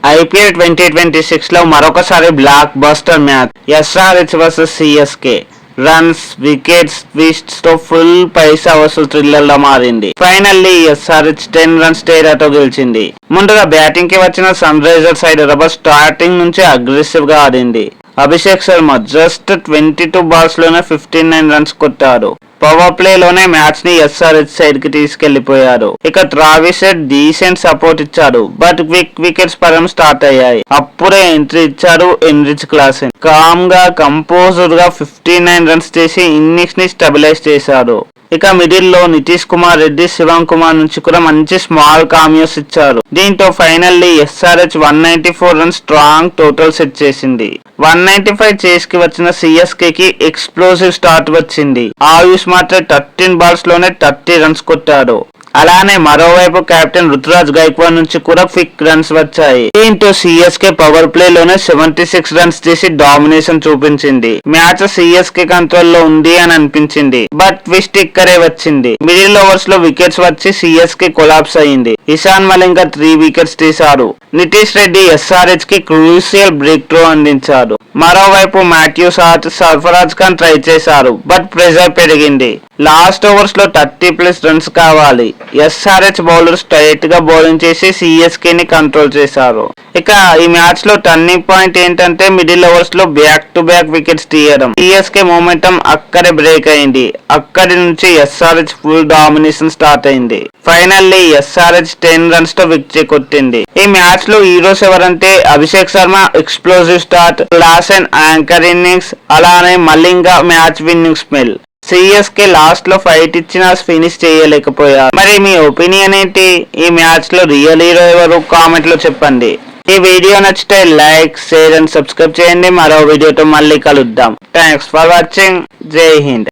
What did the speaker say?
IPL 2026 లో మరొకసారి block buster match SRH versus CSK. Runs, wickets, twists తో full పైసా వసూలు థ్రిల్లర్ లో మారింది. ఫైనల్లీ ఎస్ఆర్హెచ్ 10 రన్స్ తేడాతో గెలిచింది. ముందుగా బ్యాటింగ్ కి వచ్చిన సన్ రైజర్స్ హైదరాబాద్ స్టార్టింగ్ నుంచి అగ్రెసివ్ గా ఆడింది. అభిషేక్ శర్మ జస్ట్ 22 బాల్స్ లోనే 59 రన్స్ కొట్టారు. పవర్ ప్లే లోనే మ్యాచ్ ని ఎస్ఆర్హెచ్ సైడ్ కి తీసుకెళ్లిపోయారు. ఇక ట్రావిస్ హెడ్ డీసెంట్ సపోర్ట్ ఇచ్చాడు. బట్ క్విక్ వికెట్స్ పరం స్టార్ట్ అయ్యాయి. అప్పుడే ఎంట్రీ ఇచ్చారు ఎన్రిచ్ క్లాసెన్. కామ్ గా కంపోజ్డ్ గా 59 రన్స్ చేసి ఇన్నింగ్స్ ని స్టెబిలైజ్ చేశారు. ఇక మిడిల్ లో నితీష్ కుమార్ రెడ్డి, శివం కుమార్ నుంచి కూడా మంచి స్మాల్ కామియోస్ ఇచ్చారు. దీంతో finally SRH 194 runs strong total set చేసింది. 195 చేస్ కి వచ్చిన సిఎస్కే కి ఎక్స్ప్లోజివ్ స్టార్ట్ వచ్చింది. ఆయుష్ మాత్రం 13 బాల్స్ లోనే 30 రన్స్ కొట్టాడు. అలానే మరోవైపు కెప్టెన్ రుతురాజ్ గైక్వాడ్ నుంచి కూడా క్విక్ రన్స్ వచ్చాయి. దీంతో సిఎస్కే పవర్ ప్లే లోనే 76 రన్స్ చేసి డామినేషన్ చూపించింది. మ్యాచ్ సిఎస్కే కంట్రోల్ లో ఉంది అని అనిపించింది. బట్ ట్విస్ట్ ఇక్కడే వచ్చింది. మిడిల్ ఓవర్స్ లో వికెట్స్ వచ్చి సిఎస్కే కొలాప్స్ అయింది. ఇషాన్ మలింగ 3 వికెట్స్ తీశారు. నితీష్ రెడ్డి ఎస్ఆర్హెచ్ కి క్రూషియల్ బ్రేక్ త్రూ అందించారు. మరోవైపు మాథ్యూస్ ఆర్చ్, సర్ఫరాజ్ ఖాన్ ట్రై చేశారు. బట్ ప్రెజర్ పెరిగింది. లాస్ట్ ఓవర్స్ లో 30+ రన్స్ కావాలి. ఎస్ఆర్హెచ్ బౌలర్ స్ట్రైట్ గా బౌలింగ్ చేసి సిఎస్కే ని కంట్రోల్ చేశారు. ఇక ఈ మ్యాచ్ లో టర్నింగ్ పాయింట్ ఏంటంటే మిడిల్ ఓవర్స్ లో బ్యాక్ టు బ్యాక్ వికెట్స్ తీయడం. సిఎస్కే మొమెంటం అక్కడే బ్రేక్ అయింది. అక్కడి నుంచి ఎస్ఆర్హెచ్ ఫుల్ డామినేషన్ స్టార్ట్ అయింది. ఫైనల్లీ ఎస్ఆర్హెచ్ 10 రన్స్ తో విక్టరీ కొట్టింది. ఈ మ్యాచ్ లో హీరోస్ ఎవరంటే Abhishek Sharma explosive start, Klaasen anchor innings, అలానే Malinga match winning spell. CSK last లో ఫైట్ ఇచ్చినా ఫినిష్ చేయలేకపోయారు. మరి మీ ఒపీనియన్ ఏంటి? ఈ మ్యాచ్ లో రియల్ హీరో ఎవరు? కామెంట్ లో చెప్పండి. ఈ వీడియో నచ్చితే లైక్, షేర్ అండ్ సబ్స్క్రైబ్ చేయండి. మరో వీడియోతో మళ్ళీ కలుద్దాం. Thanks for watching. జై హింద్.